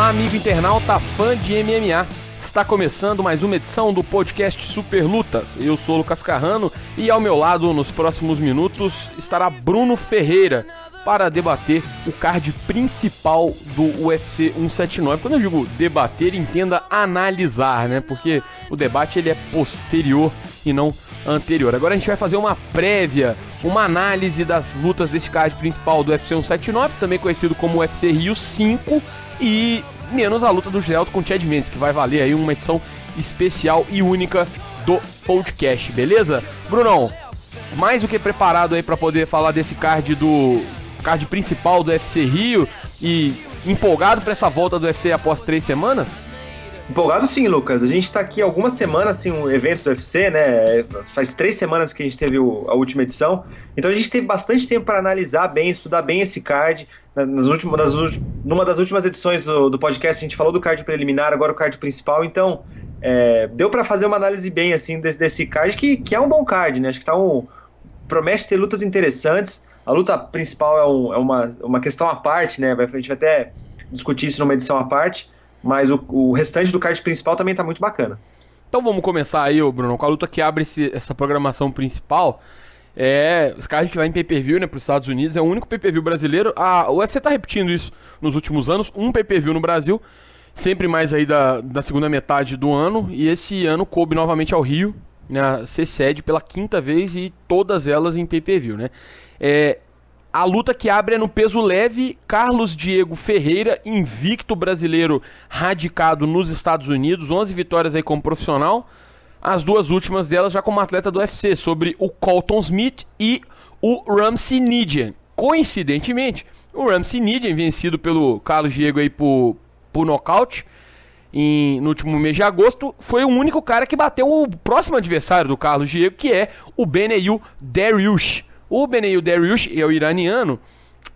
Olá, amigo internauta fã de MMA. Está começando mais uma edição do podcast Super Lutas. Eu sou o Lucas Carrano e ao meu lado, nos próximos minutos, estará Bruno Ferreira para debater o card principal do UFC 179. Quando eu digo debater, entenda analisar, né? Porque o debate ele é posterior e não anterior. Agora a gente vai fazer uma prévia, uma análise das lutas desse card principal do UFC 179, também conhecido como UFC Rio 5, e menos a luta do Geraldo com o Chad Mendes, que vai valer aí uma edição especial e única do podcast, beleza? Brunão, mais do que preparado aí para poder falar desse card principal do UFC Rio e empolgado para essa volta do UFC após 3 semanas? Empolgado sim, Lucas. A gente tá aqui algumas semanas sem um evento do UFC, né? Faz 3 semanas que a gente teve a última edição. Então a gente teve bastante tempo para analisar bem, estudar bem esse card. Numa das últimas edições do podcast a gente falou do card preliminar, agora o card principal. Então deu para fazer uma análise bem assim desse card, que é um bom card, né? Acho que promete ter lutas interessantes. A luta principal é uma questão à parte, né? A gente vai até discutir isso numa edição à parte. Mas o restante do card principal também tá muito bacana. Então vamos começar aí, Bruno, com a luta que abre essa programação principal. Esse card que vai em pay-per-view, né, para os Estados Unidos. É o único pay-per-view brasileiro. O UFC tá repetindo isso nos últimos anos. Um pay-per-view no Brasil, sempre mais aí da segunda metade do ano. E esse ano coube novamente ao Rio, né, ser sede pela 5ª vez e todas elas em pay-per-view, né. A luta que abre é no peso leve, Carlos Diego Ferreira, invicto brasileiro radicado nos Estados Unidos, 11 vitórias aí como profissional, as 2 últimas delas já como atleta do UFC, sobre o Colton Smith e o Ramsey Nidian. Coincidentemente, o Ramsey Nidian, vencido pelo Carlos Diego aí por nocaute no último mês de agosto, foi o único cara que bateu o próximo adversário do Carlos Diego, que é o Beneil Dariush. O Beneil Dariush, é o iraniano,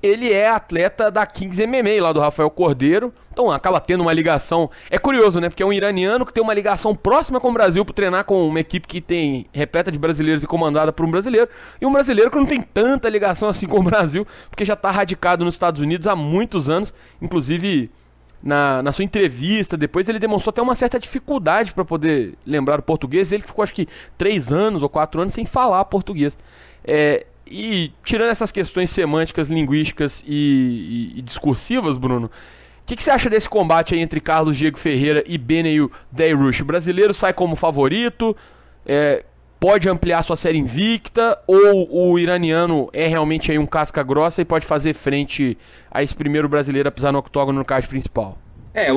ele é atleta da Kings MMA, lá do Rafael Cordeiro, então acaba tendo uma ligação, é curioso, né, porque é um iraniano que tem uma ligação próxima com o Brasil, por treinar com uma equipe que tem repleta de brasileiros e comandada por um brasileiro, e um brasileiro que não tem tanta ligação assim com o Brasil, porque já está radicado nos Estados Unidos há muitos anos, inclusive na sua entrevista, depois ele demonstrou até uma certa dificuldade para poder lembrar o português, ele que ficou acho que 3 anos ou 4 anos sem falar português. E tirando essas questões semânticas, linguísticas e discursivas, Bruno, o que você acha desse combate aí entre Carlos Diego Ferreira e Beneil Dariush? O brasileiro sai como favorito, pode ampliar sua série invicta, ou o iraniano é realmente aí um casca grossa e pode fazer frente a esse primeiro brasileiro a pisar no octógono no card principal?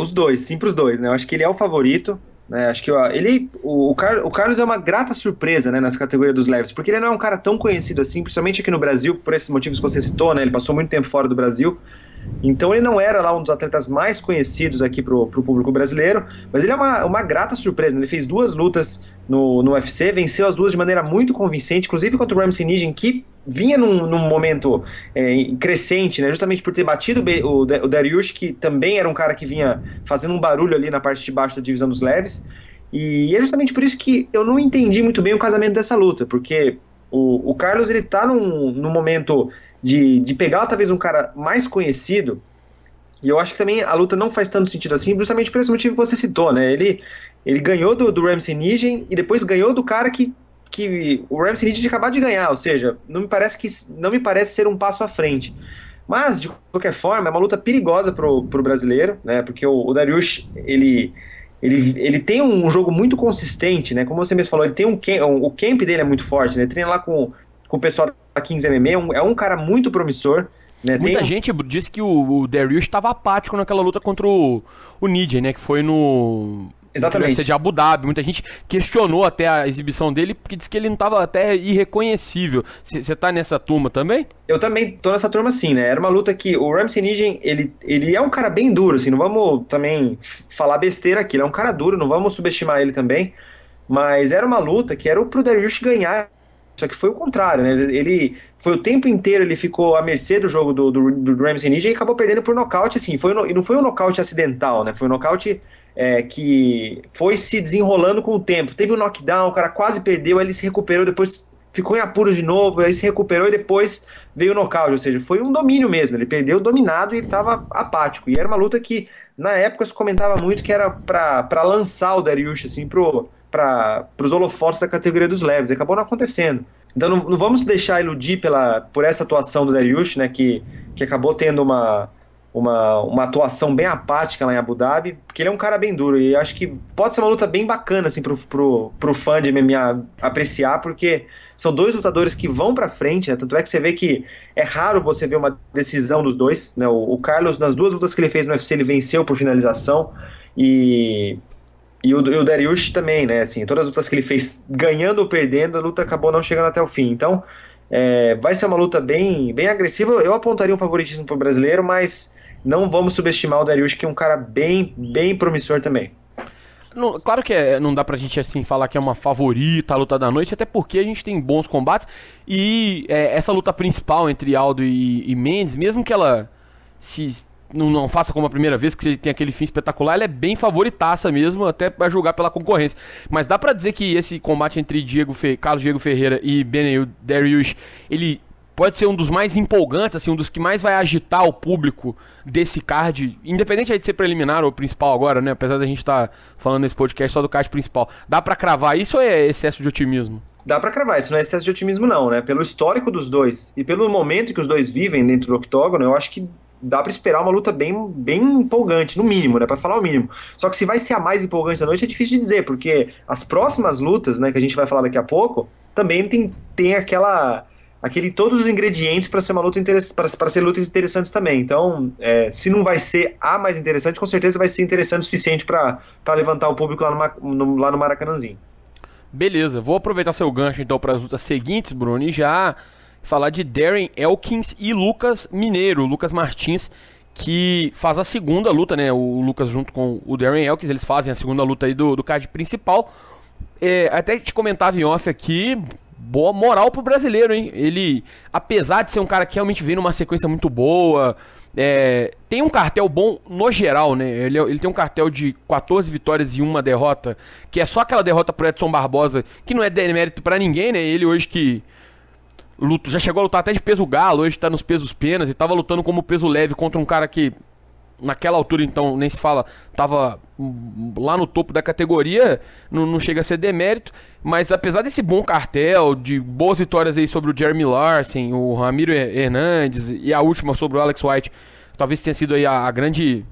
Os dois, sim pros dois, né? Eu acho que ele é o favorito. Acho que o Carlos é uma grata surpresa, né, nessa categoria dos leves, porque ele não é um cara tão conhecido assim, principalmente aqui no Brasil, por esses motivos que você citou, né, ele passou muito tempo fora do Brasil, então ele não era lá um dos atletas mais conhecidos aqui pro público brasileiro, mas ele é uma grata surpresa, né? Ele fez 2 lutas no UFC, venceu as 2 de maneira muito convincente, inclusive contra o Ramsey Nidian, que vinha num momento crescente, né, justamente por ter batido o Dariush, que também era um cara que vinha fazendo um barulho ali na parte de baixo da divisão dos leves, e é justamente por isso que eu não entendi muito bem o casamento dessa luta, porque o Carlos ele tá num momento de pegar talvez um cara mais conhecido, e eu acho que também a luta não faz tanto sentido assim, justamente por esse motivo que você citou, né, ele ganhou do Ramsey Nidian e depois ganhou do cara que o Ramsey Nidian tinha acabado de ganhar, ou seja, não me parece ser um passo à frente. Mas, de qualquer forma, é uma luta perigosa pro brasileiro, né, porque o Dariush, ele tem um jogo muito consistente, né, como você mesmo falou, ele tem o camp dele é muito forte, né, ele treina lá com o pessoal da Kings MMA, é um cara muito promissor, né. Muita gente disse que o Dariush estava apático naquela luta contra o Nidian, né, que foi no... Exatamente. De Abu Dhabi. Muita gente questionou até a exibição dele, porque disse que ele não estava até irreconhecível. Você tá nessa turma também? Eu também tô nessa turma sim, né? Era uma luta que o Ramsey Nidian, ele é um cara bem duro, assim, não vamos também falar besteira aqui, ele é um cara duro, não vamos subestimar ele também, mas era uma luta que era pro Dariush ganhar, só que foi o contrário, né? Ele foi o tempo inteiro, ele ficou à mercê do jogo do Ramsey Nidian e acabou perdendo por nocaute, assim, e não foi um nocaute acidental, né? Foi um nocaute que foi se desenrolando com o tempo. Teve um knockdown, o cara quase perdeu, aí ele se recuperou, depois ficou em apuros de novo, aí se recuperou e depois veio o nocaute, ou seja, foi um domínio mesmo, ele perdeu dominado e ele estava apático, e era uma luta que na época se comentava muito que era para lançar o Dariush assim, para os holofotes da categoria dos leves, acabou não acontecendo. Então não vamos deixar iludir por essa atuação do Dariush, né, que acabou tendo uma atuação bem apática lá em Abu Dhabi, porque ele é um cara bem duro, e acho que pode ser uma luta bem bacana assim, pro fã de MMA apreciar, porque são dois lutadores que vão pra frente, né, tanto é que você vê que é raro você ver uma decisão dos dois, né, o Carlos, nas duas lutas que ele fez no UFC, ele venceu por finalização, e o Dariush também, né? Assim, todas as lutas que ele fez ganhando ou perdendo, a luta acabou não chegando até o fim. Então, vai ser uma luta bem, bem agressiva. Eu apontaria um favoritismo para o brasileiro, mas não vamos subestimar o Dariush, que é um cara bem, bem promissor também. Claro que não dá pra gente assim falar que é uma favorita a luta da noite, até porque a gente tem bons combates e essa luta principal entre Aldo e Mendes, mesmo que ela se não faça como a primeira vez, que tem aquele fim espetacular, ela é bem favoritaça mesmo, até pra julgar pela concorrência. Mas dá pra dizer que esse combate entre Carlos Diego Ferreira e Beneil Dariush, ele pode ser um dos mais empolgantes, assim, um dos que mais vai agitar o público desse card, independente aí de ser preliminar ou principal agora, né? Apesar da gente estar falando nesse podcast só do card principal. Dá pra cravar isso ou é excesso de otimismo? Dá pra cravar, isso não é excesso de otimismo não, né? Pelo histórico dos dois e pelo momento que os dois vivem dentro do octógono, eu acho que dá pra esperar uma luta bem, bem empolgante, no mínimo, né? Pra falar o mínimo. Só que se vai ser a mais empolgante da noite é difícil de dizer, porque as próximas lutas, né, que a gente vai falar daqui a pouco, também tem todos os ingredientes para ser uma luta para ser lutas interessantes também. Então, se não vai ser a mais interessante, com certeza vai ser interessante o suficiente para levantar o público lá no Maracanãzinho. Beleza, vou aproveitar seu gancho então para as lutas seguintes, Bruno, e já falar de Darren Elkins e Lucas Mineiro, Lucas Martins, que faz a segunda luta, né? O Lucas junto com o Darren Elkins, eles fazem a segunda luta aí do card principal. Até te comentava em off aqui, boa moral pro brasileiro, hein? Ele, apesar de ser um cara que realmente vem numa sequência muito boa, tem um cartel bom no geral, né? Ele tem um cartel de 14 vitórias e uma derrota, que é só aquela derrota pro Edson Barbosa, que não é demérito pra ninguém, né? Ele hoje que já chegou a lutar até de peso galo, hoje tá nos pesos penas, e tava lutando como peso leve contra um cara que naquela altura, então, nem se fala, tava lá no topo da categoria, não chega a ser demérito, mas apesar desse bom cartel, de boas vitórias aí sobre o Jeremy Larson, o Ramiro Hernandes e a última sobre o Alex White, talvez tenha sido aí a grande,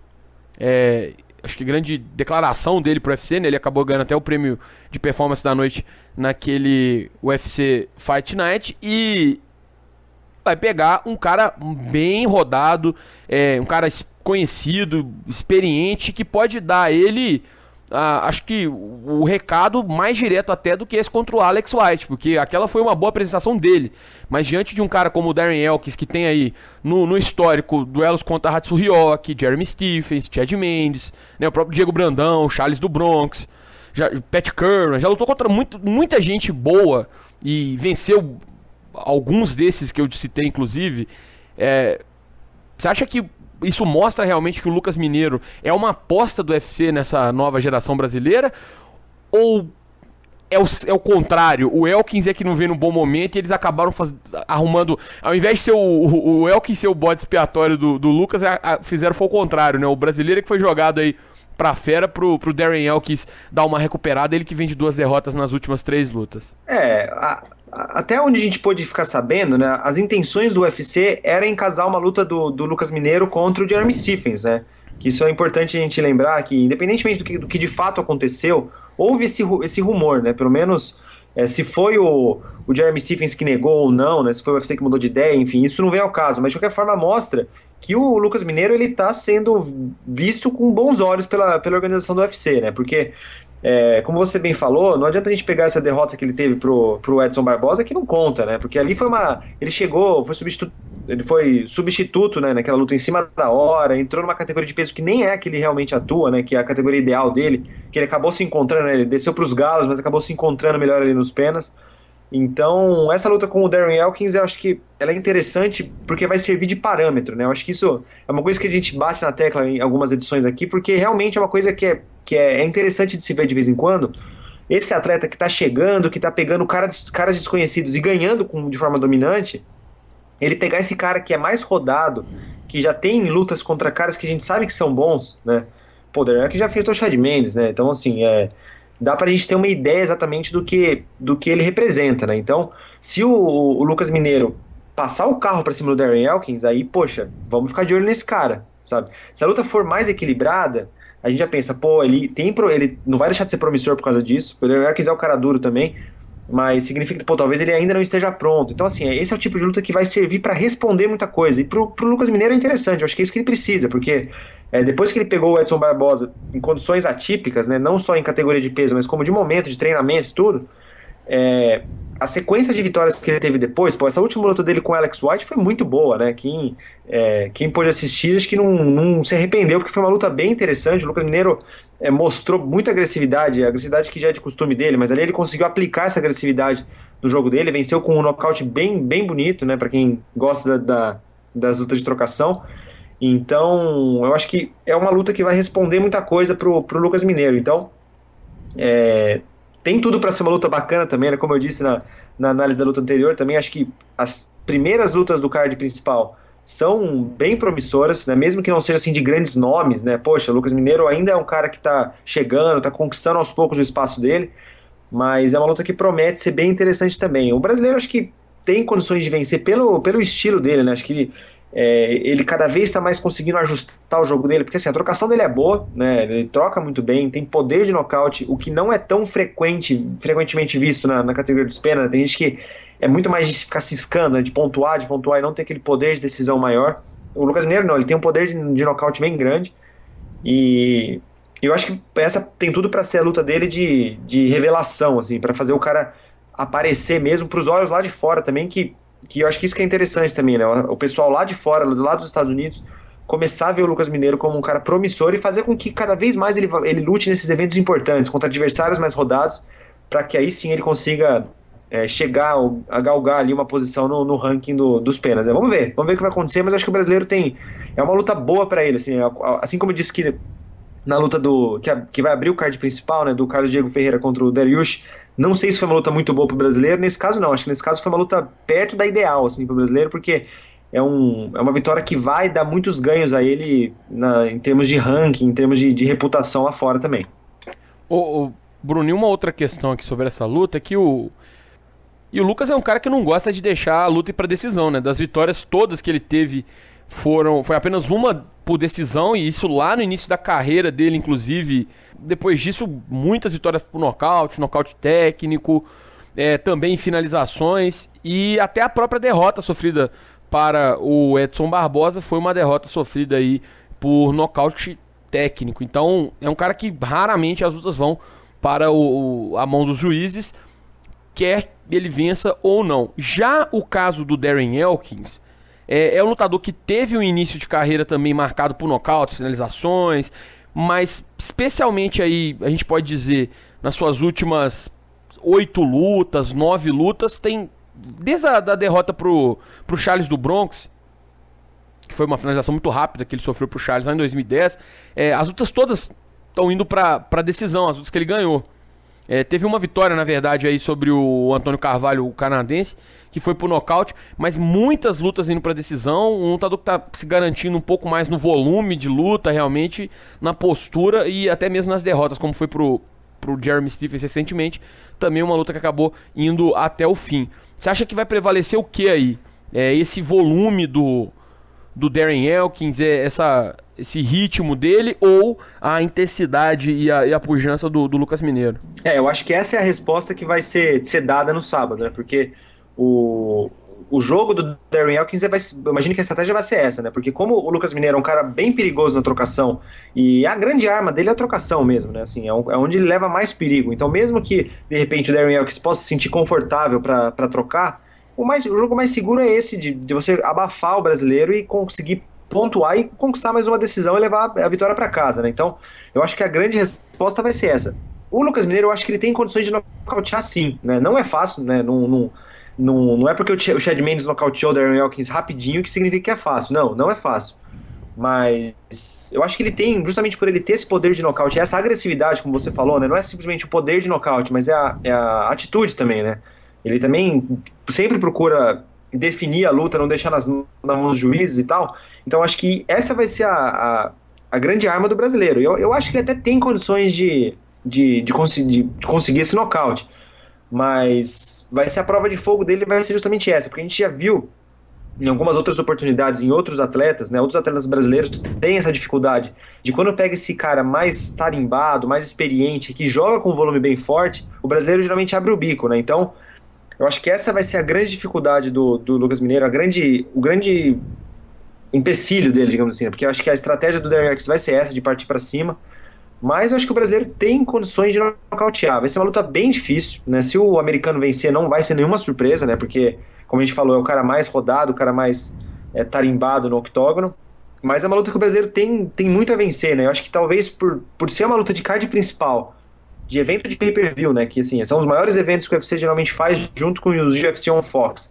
acho que grande declaração dele pro UFC, né? Ele acabou ganhando até o prêmio de performance da noite naquele UFC Fight Night, e vai pegar um cara bem rodado, um cara conhecido, experiente, que pode dar a ele, acho que o recado mais direto até do que esse contra o Alex White, porque aquela foi uma boa apresentação dele, mas diante de um cara como o Darren Elkins, que tem aí no histórico duelos contra Hatsu Ryoki, Jeremy Stephens, Chad Mendes, né, o próprio Diego Brandão, Charles do Bronx, Pat Curran, já lutou contra muita gente boa e venceu alguns desses que eu citei, inclusive. Você acha que isso mostra realmente que o Lucas Mineiro é uma aposta do UFC nessa nova geração brasileira? Ou é o contrário? O Elkins é que não vem num bom momento e eles acabaram arrumando... Ao invés de ser o Elkins ser o bode expiatório do Lucas, fizeram foi o contrário, né? O brasileiro é que foi jogado aí pra fera pro Darren Elkins dar uma recuperada, ele que vem de 2 derrotas nas últimas 3 lutas. Até onde a gente pôde ficar sabendo, né, as intenções do UFC era casar uma luta do Lucas Mineiro contra o Jeremy Stephens, né? Que isso é importante a gente lembrar, que independentemente do que de fato aconteceu, houve esse rumor, né? Pelo menos se foi o Jeremy Stephens que negou ou não, né? Se foi o UFC que mudou de ideia, enfim, isso não vem ao caso, mas de qualquer forma mostra que o Lucas Mineiro ele está sendo visto com bons olhos pela organização do UFC, né? Porque, como você bem falou, não adianta a gente pegar essa derrota que ele teve pro Edson Barbosa, que não conta, né? Porque ali ele foi substituto, né, naquela luta em cima da hora, entrou numa categoria de peso que nem é que ele realmente atua, né? Que é a categoria ideal dele, que ele acabou se encontrando, né, ele desceu pros galos, mas acabou se encontrando melhor ali nos penas. Então, essa luta com o Darren Elkins, eu acho que ela é interessante porque vai servir de parâmetro, né? Eu acho que isso é uma coisa que a gente bate na tecla em algumas edições aqui, porque realmente é uma coisa que é interessante de se ver de vez em quando, esse atleta que tá chegando, que tá pegando caras desconhecidos e ganhando de forma dominante, ele pegar esse cara que é mais rodado, que já tem lutas contra caras que a gente sabe que são bons, né? Pô, o Darren que já enfrentou o Chad Mendes, né? Então, assim, dá pra gente ter uma ideia exatamente do que ele representa, né? Então, se o Lucas Mineiro passar o carro pra cima do Darren Elkins, aí, poxa, vamos ficar de olho nesse cara, sabe? Se a luta for mais equilibrada, a gente já pensa, pô, ele não vai deixar de ser promissor por causa disso, o Darren Elkins é o cara duro também, mas significa que, pô, talvez ele ainda não esteja pronto. Então, assim, esse é o tipo de luta que vai servir para responder muita coisa. E pro Lucas Mineiro é interessante, eu acho que é isso que ele precisa, porque depois que ele pegou o Edson Barbosa em condições atípicas, né, não só em categoria de peso, mas como de momento, de treinamento e tudo, a sequência de vitórias que ele teve depois, pô, essa última luta dele com o Alex White foi muito boa, né? Quem pôde assistir, acho que não se arrependeu, porque foi uma luta bem interessante. O Lucas Mineiro mostrou muita agressividade, a agressividade que já é de costume dele, mas ali ele conseguiu aplicar essa agressividade no jogo dele, venceu com um nocaute bem, bem bonito, né? Para quem gosta das lutas de trocação. Então, eu acho que é uma luta que vai responder muita coisa pro Lucas Mineiro. Então, tem tudo para ser uma luta bacana também, né? Como eu disse na análise da luta anterior, também acho que as primeiras lutas do card principal são bem promissoras, né? Mesmo que não seja assim de grandes nomes, né? Poxa, o Lucas Mineiro ainda é um cara que está chegando, está conquistando aos poucos o espaço dele, mas é uma luta que promete ser bem interessante também. O brasileiro acho que tem condições de vencer pelo estilo dele, né? Acho que ele cada vez está mais conseguindo ajustar o jogo dele, porque assim, a trocação dele é boa, né? Ele troca muito bem, tem poder de nocaute, o que não é tão frequentemente visto na categoria dos pênaltis. Tem gente que é muito mais de ficar ciscando, né? De pontuar e não ter aquele poder de decisão maior. O Lucas Mineiro não, ele tem um poder de nocaute bem grande, e eu acho que essa tem tudo para ser a luta dele de revelação, assim, para fazer o cara aparecer mesmo para os olhos lá de fora também, que eu acho que isso que é interessante também, né? O pessoal lá de fora, do lado dos Estados Unidos, começar a ver o Lucas Mineiro como um cara promissor e fazer com que cada vez mais ele lute nesses eventos importantes, contra adversários mais rodados, para que aí sim ele consiga chegar a galgar ali uma posição no ranking dos penas, né? Vamos ver o que vai acontecer, mas acho que o brasileiro é uma luta boa para ele, assim como eu disse que na luta que vai abrir o card principal, né, do Carlos Diego Ferreira contra o Dariush. Não sei se foi uma luta muito boa pro brasileiro, nesse caso não, acho que nesse caso foi uma luta perto da ideal, assim, pro brasileiro, porque é uma vitória que vai dar muitos ganhos a ele em termos de ranking, em termos de reputação lá fora também. Ô, Bruno, uma outra questão aqui sobre essa luta é que o Lucas é um cara que não gosta de deixar a luta ir pra decisão, né? Das vitórias todas que ele teve foi apenas uma por decisão, e isso lá no início da carreira dele, inclusive. Depois disso, muitas vitórias por nocaute técnico, também finalizações, e até a própria derrota sofrida para o Edson Barbosa foi uma derrota sofrida aí por nocaute técnico. Então é um cara que raramente as lutas vão para a mão dos juízes, quer ele vença ou não. Já o caso do Darren Elkins é um lutador que teve um início de carreira também marcado por nocautes, finalizações, mas especialmente aí, a gente pode dizer, nas suas últimas 8 lutas, 9 lutas, tem desde a da derrota pro Charles do Bronx, que foi uma finalização muito rápida que ele sofreu pro Charles lá em 2010, as lutas todas estão indo pra decisão, as lutas que ele ganhou. Teve uma vitória, na verdade, aí sobre o Antônio Carvalho, o canadense, que foi por nocaute, mas muitas lutas indo pra decisão, um lutador que tá se garantindo um pouco mais no volume de luta, realmente, na postura e até mesmo nas derrotas, como foi pro Jeremy Stephens recentemente, também uma luta que acabou indo até o fim. Você acha que vai prevalecer o que aí? Esse volume do Darren Elkins, esse ritmo dele, ou a intensidade e a pujança do Lucas Mineiro? Eu acho que essa é a resposta que vai ser dada no sábado, né? Porque o jogo do Darren Elkins, eu imagino que a estratégia vai ser essa, né? Porque como o Lucas Mineiro é um cara bem perigoso na trocação, e a grande arma dele é a trocação mesmo, né? Assim, é onde ele leva mais perigo. Então, mesmo que, de repente, o Darren Elkins possa se sentir confortável para trocar, o jogo mais seguro é esse, de você abafar o brasileiro e conseguir pontuar e conquistar mais uma decisão e levar a vitória para casa, né? Então, eu acho que a grande resposta vai ser essa. O Lucas Mineiro, eu acho que ele tem condições de nocautear sim, né? Não é fácil, né? Não é porque o Chad Mendes nocauteou o Darren Elkins rapidinho que significa que é fácil. Não é fácil. Mas eu acho que ele tem, justamente por ele ter esse poder de nocaute, essa agressividade, como você falou, né? Não é simplesmente o poder de nocaute, mas é a atitude também, né? Ele também sempre procura definir a luta, não deixar nas mãos dos juízes e tal. Então acho que essa vai ser a grande arma do brasileiro. Eu acho que ele até tem condições de conseguir esse nocaute, mas vai ser a prova de fogo dele, vai ser justamente essa, porque a gente já viu em algumas outras oportunidades, em outros atletas, né, outros atletas brasileiros têm essa dificuldade de quando pega esse cara mais tarimbado, mais experiente, que joga com um volume bem forte, o brasileiro geralmente abre o bico, né? Então, eu acho que essa vai ser a grande dificuldade do Lucas Mineiro, o grande empecilho dele, digamos assim, né? Porque eu acho que a estratégia do Darren Elkins vai ser essa, de partir para cima, mas eu acho que o brasileiro tem condições de nocautear. Vai ser uma luta bem difícil, né? Se o americano vencer, não vai ser nenhuma surpresa, né? Porque, como a gente falou, é o cara mais rodado, o cara mais tarimbado no octógono. Mas é uma luta que o brasileiro tem muito a vencer, né? Eu acho que talvez por ser uma luta de card principal, de evento de pay-per-view, né? Que assim, são os maiores eventos que o UFC geralmente faz junto com os UFC on Fox.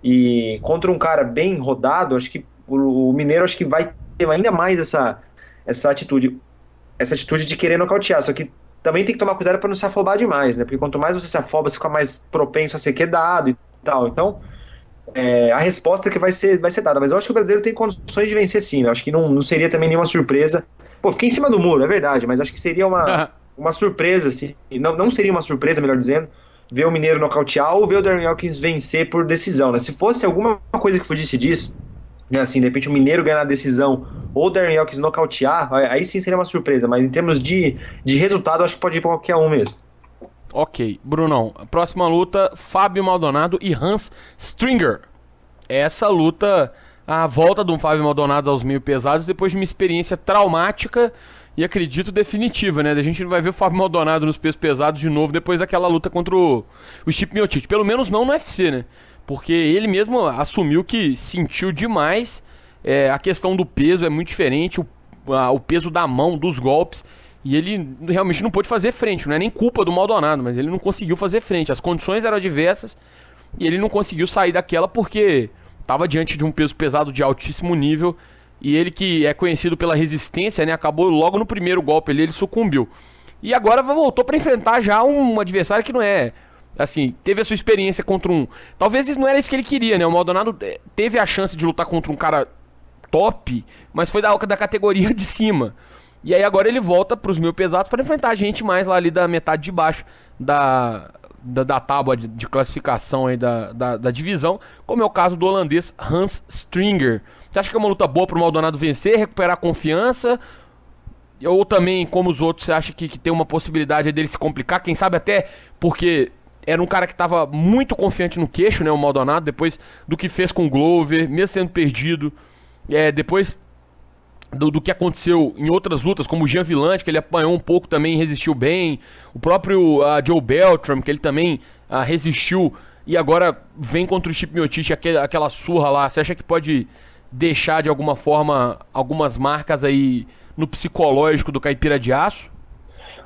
E contra um cara bem rodado, acho que o Mineiro acho que vai ter ainda mais essa atitude de querer nocautear, só que também tem que tomar cuidado para não se afobar demais, né? Porque quanto mais você se afoba, você fica mais propenso a ser quedado e tal. Então, a resposta que vai ser dada. Mas eu acho que o brasileiro tem condições de vencer sim, né? Eu acho que não seria também nenhuma surpresa. Pô, fiquei em cima do muro, é verdade, mas acho que seria uma surpresa, assim. Não seria uma surpresa, melhor dizendo, ver o Mineiro nocautear ou ver o Darren Elkins vencer por decisão, né? Se fosse alguma coisa que fugisse disso, né, assim, de repente o Mineiro ganhar a decisão ou o Darren Elkins nocautear, aí sim seria uma surpresa, mas em termos de resultado, acho que pode ir pra qualquer um mesmo. Ok, Brunão. A próxima luta, Fábio Maldonado e Hans Stringer. Essa luta, a volta do Fábio Maldonado aos meio pesados depois de uma experiência traumática e acredito definitiva, né? A gente não vai ver o Fábio Maldonado nos pesos pesados de novo depois daquela luta contra o Stipe Miocic. Pelo menos não no UFC, né? Porque ele mesmo assumiu que sentiu demais. A questão do peso é muito diferente, o peso da mão, dos golpes. E ele realmente não pôde fazer frente. Não é nem culpa do Maldonado, mas ele não conseguiu fazer frente. As condições eram adversas e ele não conseguiu sair daquela porque estava diante de um peso pesado de altíssimo nível. E ele, que é conhecido pela resistência, né, acabou logo no primeiro golpe ali, ele sucumbiu. E agora voltou para enfrentar já um adversário que não é... Assim, teve a sua experiência contra um... Talvez isso não era isso que ele queria, né? O Maldonado teve a chance de lutar contra um cara top, mas foi da categoria de cima. E aí agora ele volta pros meio pesados para enfrentar a gente mais lá ali da metade de baixo da tábua de classificação aí da divisão, como é o caso do holandês Hans Stringer. Você acha que é uma luta boa pro Maldonado vencer, recuperar a confiança? Ou também, como os outros, você acha que tem uma possibilidade dele se complicar? Quem sabe até porque era um cara que estava muito confiante no queixo, né, o Maldonado, depois do que fez com o Glover, mesmo sendo perdido. Depois do que aconteceu em outras lutas, como o Jean Villante, que ele apanhou um pouco também e resistiu bem. O próprio Joe Beltram, que ele também resistiu e agora vem contra o Stipe Miocic, aquela surra lá. Você acha que pode deixar de alguma forma algumas marcas aí no psicológico do Caipira de Aço?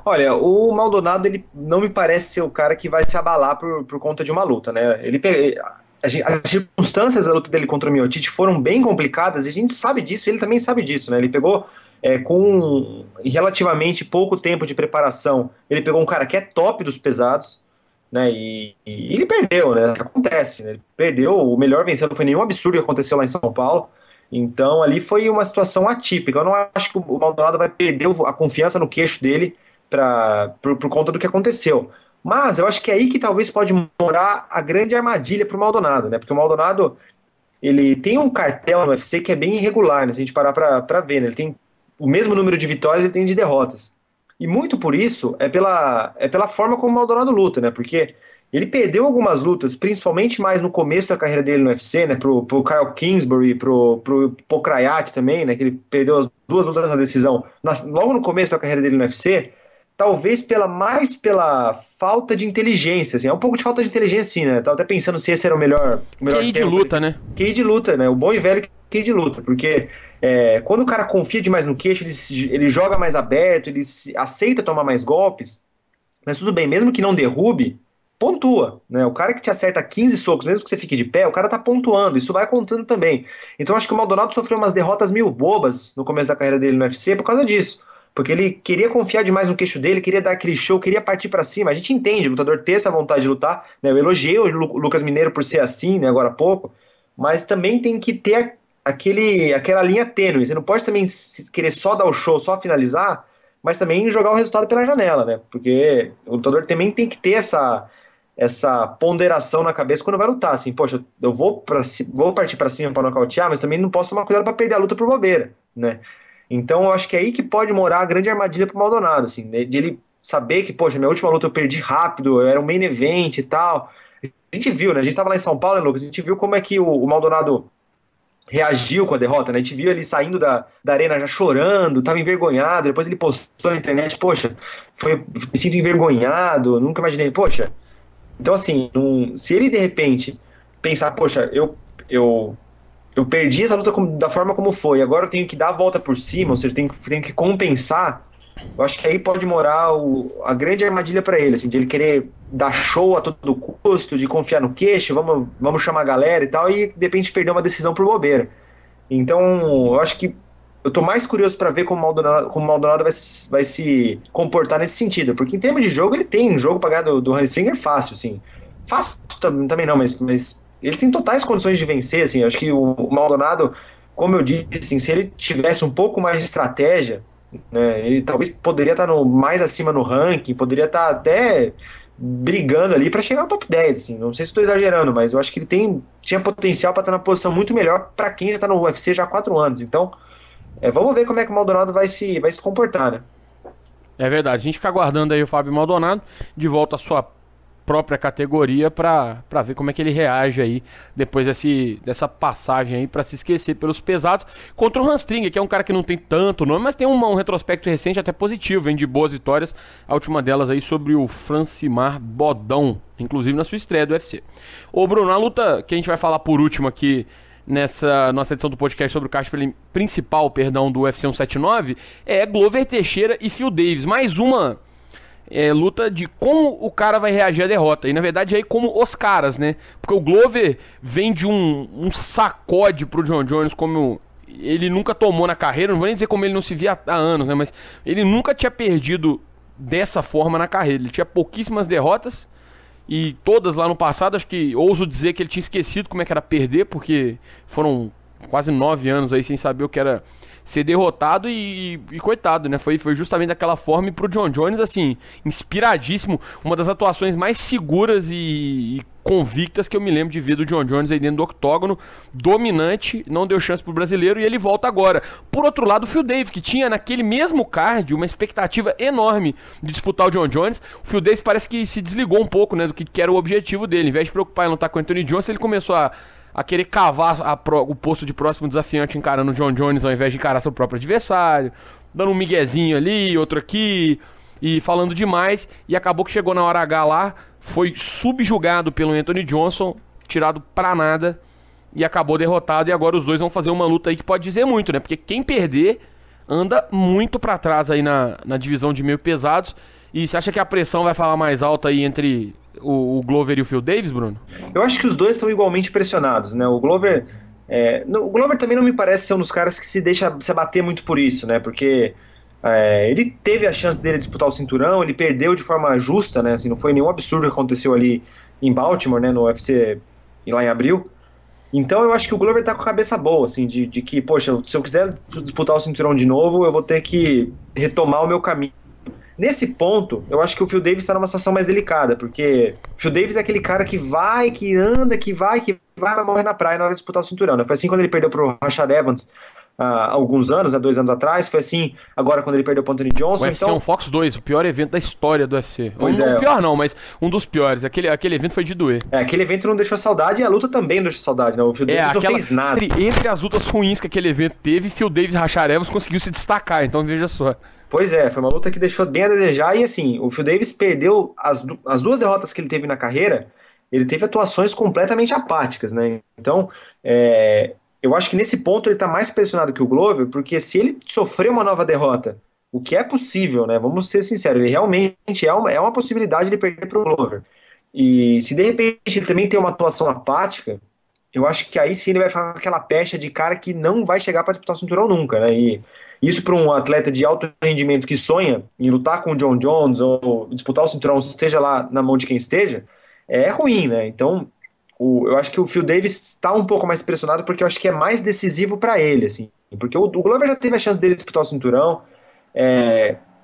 Olha, o Maldonado, ele não me parece ser o cara que vai se abalar por conta de uma luta, né? As circunstâncias da luta dele contra o Miocic foram bem complicadas e a gente sabe disso, ele também sabe disso, né? Ele pegou com relativamente pouco tempo de preparação, ele pegou um cara que é top dos pesados, né? E ele perdeu, né? Acontece, né? Ele perdeu, o melhor venceu, não foi nenhum absurdo que aconteceu lá em São Paulo. Então ali foi uma situação atípica. Eu não acho que o Maldonado vai perder a confiança no queixo dele por conta do que aconteceu. Mas eu acho que é aí que talvez pode morar a grande armadilha para o Maldonado, né? Porque o Maldonado, ele tem um cartel no UFC que é bem irregular, né? Se a gente parar para ver, né? Ele tem o mesmo número de vitórias, ele tem de derrotas. E muito por isso é pela forma como o Maldonado luta, né? Porque ele perdeu algumas lutas, principalmente mais no começo da carreira dele no UFC, né? Pro Kyle Kingsbury, pro Pokraiat também, né? Que ele perdeu as duas lutas na decisão logo no começo da carreira dele no UFC. Talvez mais pela falta de inteligência, assim. É um pouco de falta de inteligência, sim, né? Tava até pensando se esse era o melhor QI de luta, né? QI de luta, né? O bom e velho QI de luta. Porque quando o cara confia demais no queixo, ele joga mais aberto, ele aceita tomar mais golpes. Mas tudo bem, mesmo que não derrube, pontua, né? O cara que te acerta 15 socos, mesmo que você fique de pé, o cara tá pontuando, isso vai contando também. Então acho que o Maldonado sofreu umas derrotas meio bobas no começo da carreira dele no UFC por causa disso. Porque ele queria confiar demais no queixo dele, queria dar aquele show, queria partir pra cima. A gente entende o lutador ter essa vontade de lutar, né? Eu elogiei o Lucas Mineiro por ser assim, né, agora há pouco, mas também tem que ter aquela linha tênue. Você não pode também querer só dar o show, só finalizar, mas também jogar o resultado pela janela, né? Porque o lutador também tem que ter essa ponderação na cabeça quando vai lutar, assim, poxa, eu vou partir para cima para nocautear, mas também não posso tomar cuidado para perder a luta por bobeira, né? Então eu acho que é aí que pode morar a grande armadilha pro Maldonado, assim, né? De ele saber que, poxa, minha última luta eu perdi rápido, era um main event e tal. A gente viu, né? A gente tava lá em São Paulo, né, Lucas? A gente viu como é que o Maldonado reagiu com a derrota, né? A gente viu ele saindo da arena já chorando, tava envergonhado, depois ele postou na internet, poxa, me sinto envergonhado, nunca imaginei, poxa. Então, assim, se ele de repente pensar, poxa, eu perdi essa luta da forma como foi, agora eu tenho que dar a volta por cima, ou seja, tenho que compensar, eu acho que aí pode morar a grande armadilha para ele, assim, de ele querer dar show a todo custo, de confiar no queixo, vamos chamar a galera e tal, e de repente perder uma decisão por bobeira. Então, eu acho que eu tô mais curioso para ver como o Maldonado vai se comportar nesse sentido, porque em termos de jogo, ele tem um jogo pra ganhar do Handstringer fácil, assim. Fácil também não, mas ele tem totais condições de vencer, assim. Eu acho que o Maldonado, como eu disse, assim, se ele tivesse um pouco mais de estratégia, né, ele talvez poderia estar mais acima no ranking, poderia estar até brigando ali para chegar no top 10, assim. Não sei se estou exagerando, mas eu acho que ele tinha potencial para estar na posição muito melhor para quem já está no UFC já há 4 anos. Então, vamos ver como é que o Maldonado vai se comportar, né? É verdade, a gente fica aguardando aí o Fábio Maldonado de volta à sua própria categoria pra ver como é que ele reage aí depois dessa passagem aí pra se esquecer pelos pesados contra o Hamstring, que é um cara que não tem tanto nome, mas tem um retrospecto recente até positivo, vem de boas vitórias, a última delas aí sobre o Francimar Bodão, inclusive na sua estreia do UFC. Ô Bruno, a luta que a gente vai falar por último aqui nessa nossa edição do podcast sobre o card principal, do UFC 179, é Glover Teixeira e Phil Davis, mais uma luta de como o cara vai reagir à derrota. E na verdade aí como os caras, né? Porque o Glover vem de um sacode pro John Jones como ele nunca tomou na carreira. Não vou nem dizer como ele não se via há anos, né? Mas ele nunca tinha perdido dessa forma na carreira. Ele tinha pouquíssimas derrotas e todas lá no passado. Acho que ouso dizer que ele tinha esquecido como é que era perder, porque foram quase 9 anos aí sem saber o que era ser derrotado e coitado, né? Foi justamente daquela forma. E pro John Jones, assim, inspiradíssimo. Uma das atuações mais seguras e convictas que eu me lembro de ver do John Jones aí dentro do octógono. Dominante, não deu chance pro brasileiro e ele volta agora. Por outro lado, o Phil Davis, que tinha naquele mesmo card uma expectativa enorme de disputar o John Jones. O Phil Davis parece que se desligou um pouco, né, do que era o objetivo dele. Em vez de preocupar em lutar com o Anthony Johnson, ele começou a querer cavar o posto de próximo desafiante encarando o John Jones ao invés de encarar seu próprio adversário, dando um miguezinho ali, outro aqui, e falando demais, e acabou que chegou na hora H lá, foi subjugado pelo Anthony Johnson, tirado pra nada, e acabou derrotado, e agora os dois vão fazer uma luta aí que pode dizer muito, né, porque quem perder anda muito pra trás aí na divisão de meio pesados. E você acha que a pressão vai falar mais alta aí entre o Glover e o Phil Davis, Bruno? Eu acho que os dois estão igualmente pressionados, né? O Glover também não me parece ser um dos caras que se deixa se abater muito por isso, né? Porque ele teve a chance dele disputar o cinturão, ele perdeu de forma justa, né? Assim, não foi nenhum absurdo que aconteceu ali em Baltimore, né? No UFC lá em abril. Então eu acho que o Glover tá com a cabeça boa, assim, de que, poxa, se eu quiser disputar o cinturão de novo, eu vou ter que retomar o meu caminho. Nesse ponto, eu acho que o Phil Davis está numa situação mais delicada, porque o Phil Davis é aquele cara que vai, que anda, que vai morrer na praia na hora de disputar o cinturão, né? Foi assim quando ele perdeu pro Rashad Evans há alguns anos, há 2 anos atrás, foi assim agora quando ele perdeu pro Anthony Johnson. O UFC então... é um Fox 2, o pior evento da história do UFC. Não, o pior não, mas um dos piores. Aquele evento foi de doer. Aquele evento não deixou saudade e a luta também não deixou saudade, né? O Phil Davis não fez nada. Entre as lutas ruins que aquele evento teve, Phil Davis e Rashad Evans conseguiu se destacar, então veja só. Pois é, foi uma luta que deixou bem a desejar e assim, o Phil Davis perdeu as 2 derrotas que ele teve na carreira, ele teve atuações completamente apáticas, né? Então, eu acho que nesse ponto ele tá mais pressionado que o Glover, porque se ele sofrer uma nova derrota, o que é possível, né? Vamos ser sinceros, ele realmente é uma possibilidade de perder pro Glover. E se de repente ele também tem uma atuação apática, eu acho que aí sim ele vai ficar com aquela pecha de cara que não vai chegar para disputar o cinturão nunca, né? E isso para um atleta de alto rendimento que sonha em lutar com o John Jones ou disputar o cinturão, esteja lá na mão de quem esteja, é ruim, né? Então, eu acho que o Phil Davis está um pouco mais pressionado porque eu acho que é mais decisivo para ele, assim. Porque o Glover já teve a chance dele disputar o cinturão,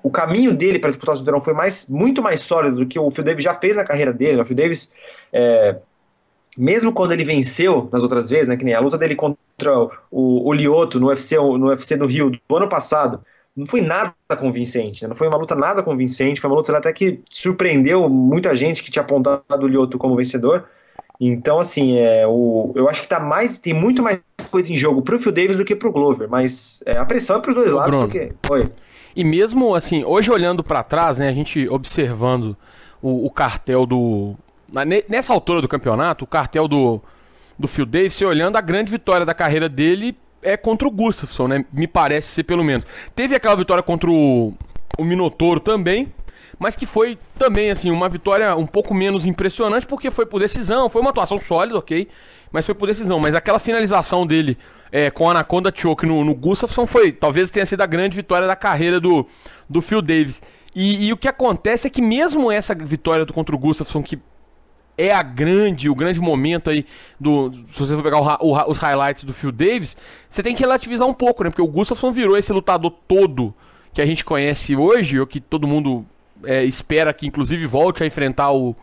o caminho dele para disputar o cinturão foi muito mais sólido do que o Phil Davis já fez na carreira dele, né? O Phil Davis, mesmo quando ele venceu nas outras vezes, né, que nem a luta dele contra o Lyoto no UFC do Rio do ano passado, não foi nada convincente, né? Não foi uma luta nada convincente, foi uma luta até que surpreendeu muita gente que tinha apontado o Lyoto como vencedor. Então, assim, eu acho que tem muito mais coisa em jogo pro Phil Davis do que pro Glover, mas a pressão é pros dois lados, Bruno. porque... Oi. E mesmo assim, hoje olhando pra trás, né, a gente observando o cartel nessa altura do campeonato, o cartel do Phil Davis, você olhando a grande vitória da carreira dele é contra o Gustafsson, né? Me parece ser pelo menos. Teve aquela vitória contra o Minotauro também, mas que foi também assim uma vitória um pouco menos impressionante porque foi por decisão, foi uma atuação sólida, ok, mas foi por decisão. Mas aquela finalização dele com a Anaconda Choke no Gustafsson talvez tenha sido a grande vitória da carreira do Phil Davis. E o que acontece é que mesmo essa vitória contra o Gustafsson, que é o grande momento aí se você for pegar os highlights do Phil Davis, você tem que relativizar um pouco, né? Porque o Gustafsson virou esse lutador todo que a gente conhece hoje, ou que todo mundo espera que inclusive volte a enfrentar o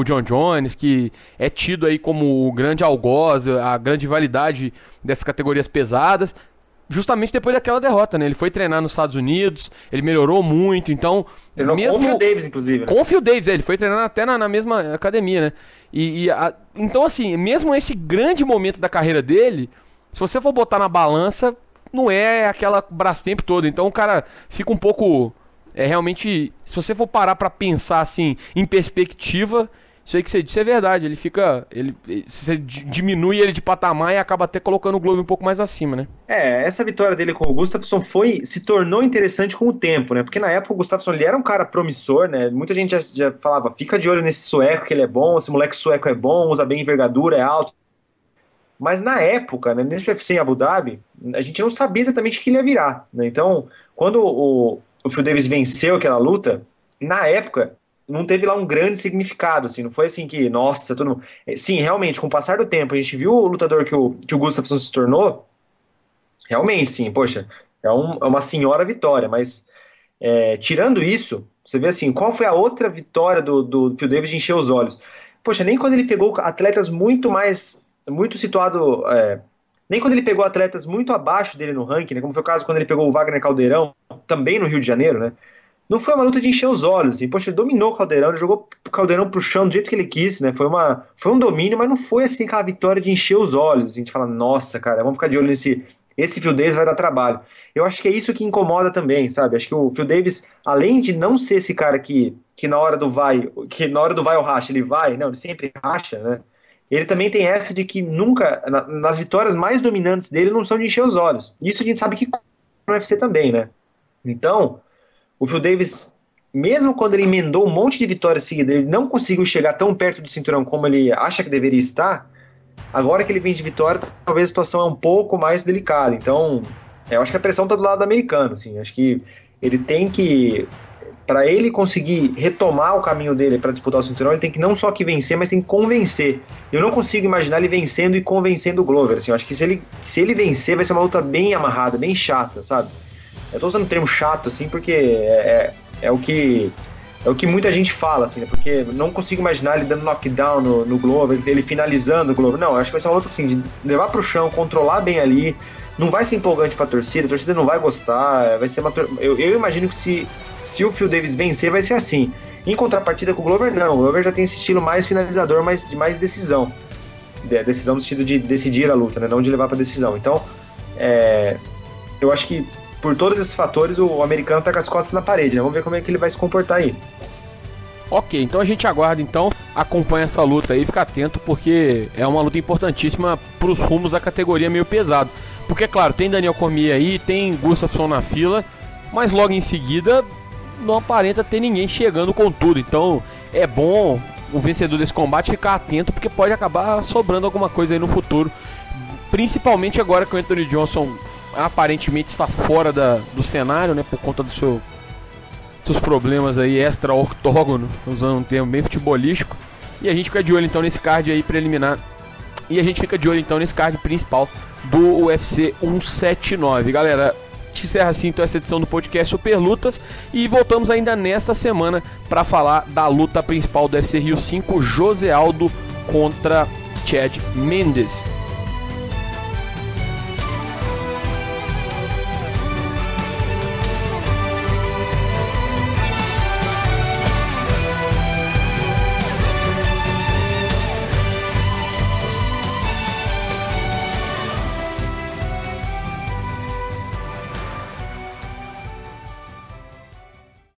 John Jones, que é tido aí como o grande algoz, a grande rivalidade dessas categorias pesadas, justamente depois daquela derrota, né? Ele foi treinar nos Estados Unidos, ele melhorou muito, então... Treinou mesmo com o Phil Davis, inclusive. Né? Com o Phil Davis, ele foi treinando até na mesma academia, né? Então, assim, mesmo esse grande momento da carreira dele, se você for botar na balança, não é aquela Brastemp toda. Então o cara fica um pouco... realmente, se você for parar pra pensar, assim, em perspectiva... Isso aí que você disse é verdade, você diminui ele de patamar e acaba até colocando o Glover um pouco mais acima, né? Essa vitória dele com o Gustafsson se tornou interessante com o tempo, né? Porque na época o Gustafsson ele era um cara promissor, né? Muita gente já falava, fica de olho nesse sueco que ele é bom, esse moleque sueco é bom, usa bem envergadura, é alto. Mas na época, né, nesse UFC em Abu Dhabi, a gente não sabia exatamente o que ele ia virar, né? Então, quando o Phil Davis venceu aquela luta, na época... não teve lá um grande significado, assim, não foi assim que, nossa, todo mundo... Sim, realmente, com o passar do tempo, a gente viu o lutador que o Gustafsson se tornou, realmente, sim, poxa, é uma senhora vitória, mas tirando isso, você vê assim, qual foi a outra vitória do Phil Davis de encher os olhos? Poxa, nem quando ele pegou atletas muito situado, nem quando ele pegou atletas muito abaixo dele no ranking, né, como foi o caso quando ele pegou o Wagner Caldeirão, também no Rio de Janeiro, né, não foi uma luta de encher os olhos, assim. Poxa, ele dominou o Caldeirão, ele jogou o Caldeirão pro chão do jeito que ele quis, né? Foi um domínio, mas não foi assim aquela vitória de encher os olhos. A gente fala, nossa, cara, vamos ficar de olho esse Phil Davis vai dar trabalho. Eu acho que é isso que incomoda também, sabe? Acho que o Phil Davis, além de não ser esse cara que na hora do vai ou racha, ele vai, não, ele sempre racha, né? Ele também tem essa de que nunca, nas vitórias mais dominantes dele, não são de encher os olhos. Isso a gente sabe que no UFC também, né? Então, o Phil Davis, mesmo quando ele emendou um monte de vitórias seguidas, ele não conseguiu chegar tão perto do cinturão como ele acha que deveria estar. Agora que ele vem de vitória, talvez a situação é um pouco mais delicada. Então, eu acho que a pressão está do lado americano. Assim. Acho que ele tem que, para ele conseguir retomar o caminho dele para disputar o cinturão, ele tem que não só que vencer, mas tem que convencer. Eu não consigo imaginar ele vencendo e convencendo o Glover. Assim. Eu acho que se ele vencer, vai ser uma luta bem amarrada, bem chata, sabe? Eu tô usando o termo chato, assim, porque é o que muita gente fala, assim, né? Porque não consigo imaginar ele dando knockdown no Glover, ele finalizando o Glover. Não, eu acho que vai ser uma luta, assim, de levar pro chão, controlar bem ali. Não vai ser empolgante pra torcida, a torcida não vai gostar. Vai ser eu imagino que se o Phil Davis vencer, vai ser assim. Em contrapartida com o Glover, não. O Glover já tem esse estilo mais finalizador, de mais decisão. Decisão no sentido de decidir a luta, né? Não de levar pra decisão. Então, eu acho que por todos esses fatores, o americano tá com as costas na parede, né? Vamos ver como é que ele vai se comportar aí. Ok, então a gente aguarda, acompanha essa luta aí, fica atento, porque é uma luta importantíssima pros rumos da categoria meio pesado. Porque, claro, tem Daniel Cormier aí, tem Gustafsson na fila, mas logo em seguida não aparenta ter ninguém chegando com tudo. Então, é bom o vencedor desse combate ficar atento, porque pode acabar sobrando alguma coisa aí no futuro. Principalmente agora que o Anthony Johnson aparentemente está fora do cenário, né, por conta dos problemas aí extra-octógono, usando um termo bem futebolístico. E a gente fica de olho então nesse card aí preliminar. E a gente fica de olho então nesse card principal do UFC 179. Galera, te encerra assim então essa edição do podcast Super Lutas. E voltamos ainda nesta semana para falar da luta principal do UFC Rio 5, José Aldo contra Chad Mendes.